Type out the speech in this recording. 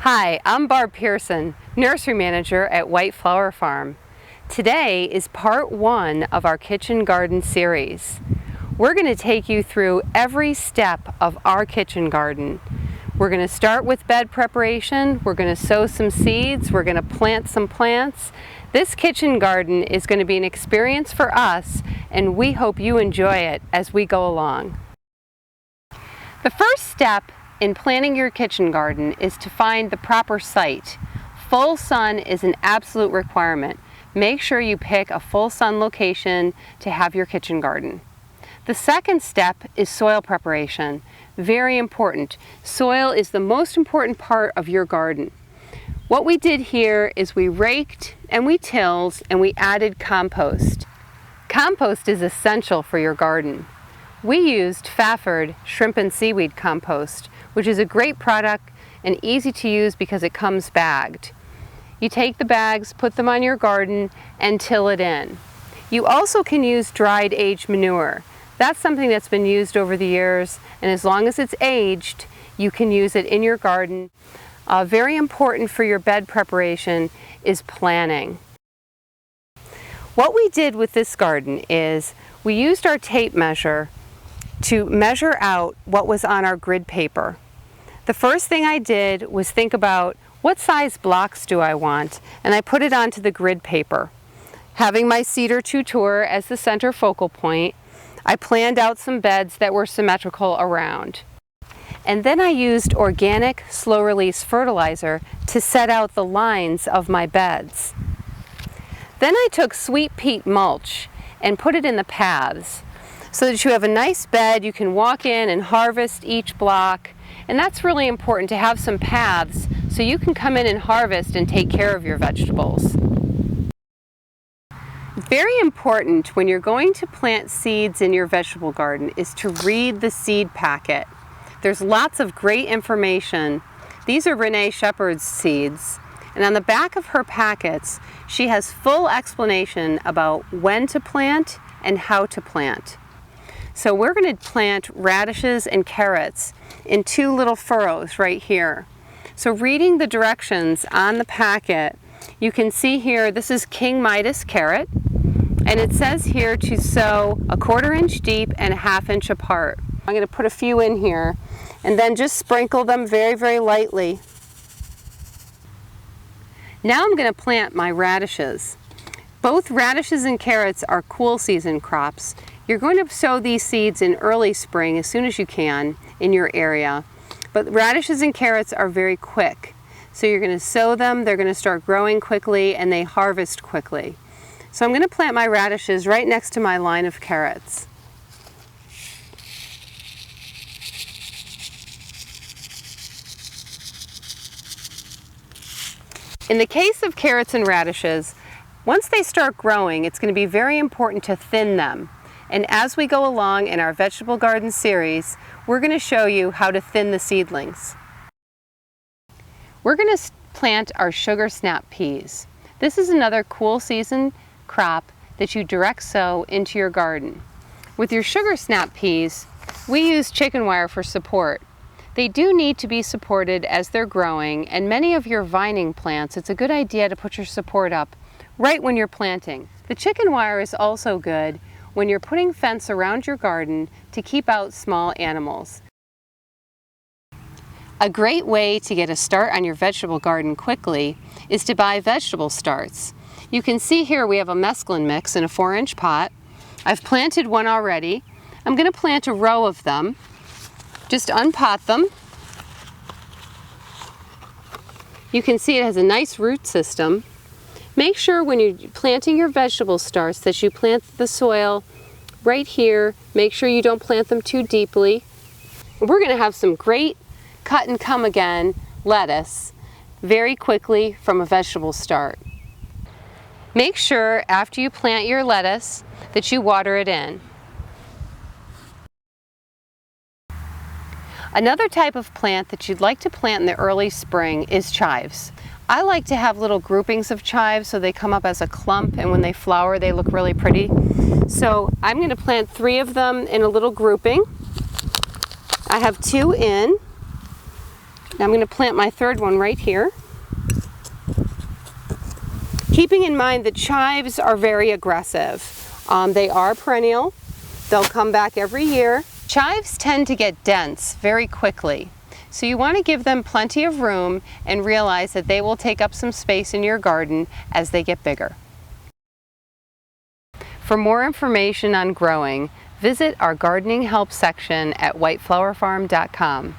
Hi, I'm Barb Pierson, Nursery Manager at White Flower Farm. Today is part 1 of our kitchen garden series. We're going to take you through every step of our kitchen garden. We're going to start with bed preparation, we're going to sow some seeds, we're going to plant some plants. This kitchen garden is going to be an experience for us, and we hope you enjoy it as we go along. The first step in planning your kitchen garden is to find the proper site. Full sun is an absolute requirement. Make sure you pick a full sun location to have your kitchen garden. The second step is soil preparation. Very important. Soil is the most important part of your garden. What we did here is we raked and we tilled and we added compost. Compost is essential for your garden. We used Fafford shrimp and seaweed compost, which is a great product and easy to use because it comes bagged. You take the bags, put them on your garden, and till it in. You also can use dried aged manure. That's something that's been used over the years, and as long as it's aged, you can use it in your garden. Very important for your bed preparation is planning. What we did with this garden is we used our tape measure to measure out what was on our grid paper. The first thing I did was think about what size blocks do I want, and I put it onto the grid paper. Having my cedar tutor as the center focal point, I planned out some beds that were symmetrical around. And then I used organic slow-release fertilizer to set out the lines of my beds. Then I took sweet peat mulch and put it in the paths so that you have a nice bed. You can walk in and harvest each block, and that's really important to have some paths so you can come in and harvest and take care of your vegetables. Very important when you're going to plant seeds in your vegetable garden is to read the seed packet. There's lots of great information. These are Renee Shepard's seeds, and on the back of her packets she has full explanation about when to plant and how to plant. So we're going to plant radishes and carrots in 2 little furrows right here. So reading the directions on the packet, you can see here this is King Midas carrot, and it says here to sow a 1/4 inch deep and a 1/2 inch apart. I'm going to put a few in here and then just sprinkle them very, very lightly. Now I'm going to plant my radishes. Both radishes and carrots are cool season crops. You're going to sow these seeds in early spring as soon as you can in your area. But radishes and carrots are very quick. So you're going to sow them, they're going to start growing quickly, and they harvest quickly. So I'm going to plant my radishes right next to my line of carrots. In the case of carrots and radishes, once they start growing, it's going to be very important to thin them. And as we go along in our vegetable garden series, we're going to show you how to thin the seedlings. We're going to plant our sugar snap peas. This is another cool season crop that you direct sow into your garden. With your sugar snap peas, we use chicken wire for support. They do need to be supported as they're growing, and many of your vining plants, it's a good idea to put your support up right when you're planting. The chicken wire is also good when you're putting fence around your garden to keep out small animals. A great way to get a start on your vegetable garden quickly is to buy vegetable starts. You can see here we have a mesclun mix in a 4-inch pot. I've planted one already. I'm going to plant a row of them. Just unpot them. You can see it has a nice root system. Make sure when you're planting your vegetable starts that you plant the soil right here. Make sure you don't plant them too deeply. We're going to have some great cut and come again lettuce very quickly from a vegetable start. Make sure after you plant your lettuce that you water it in. Another type of plant that you'd like to plant in the early spring is chives. I like to have little groupings of chives so they come up as a clump, and when they flower they look really pretty. So I'm going to plant 3 of them in a little grouping. I have 2 in. Now I'm going to plant my third one right here. Keeping in mind that chives are very aggressive. They are perennial. They'll come back every year. Chives tend to get dense very quickly, so you want to give them plenty of room and realize that they will take up some space in your garden as they get bigger. For more information on growing, visit our gardening help section at whiteflowerfarm.com.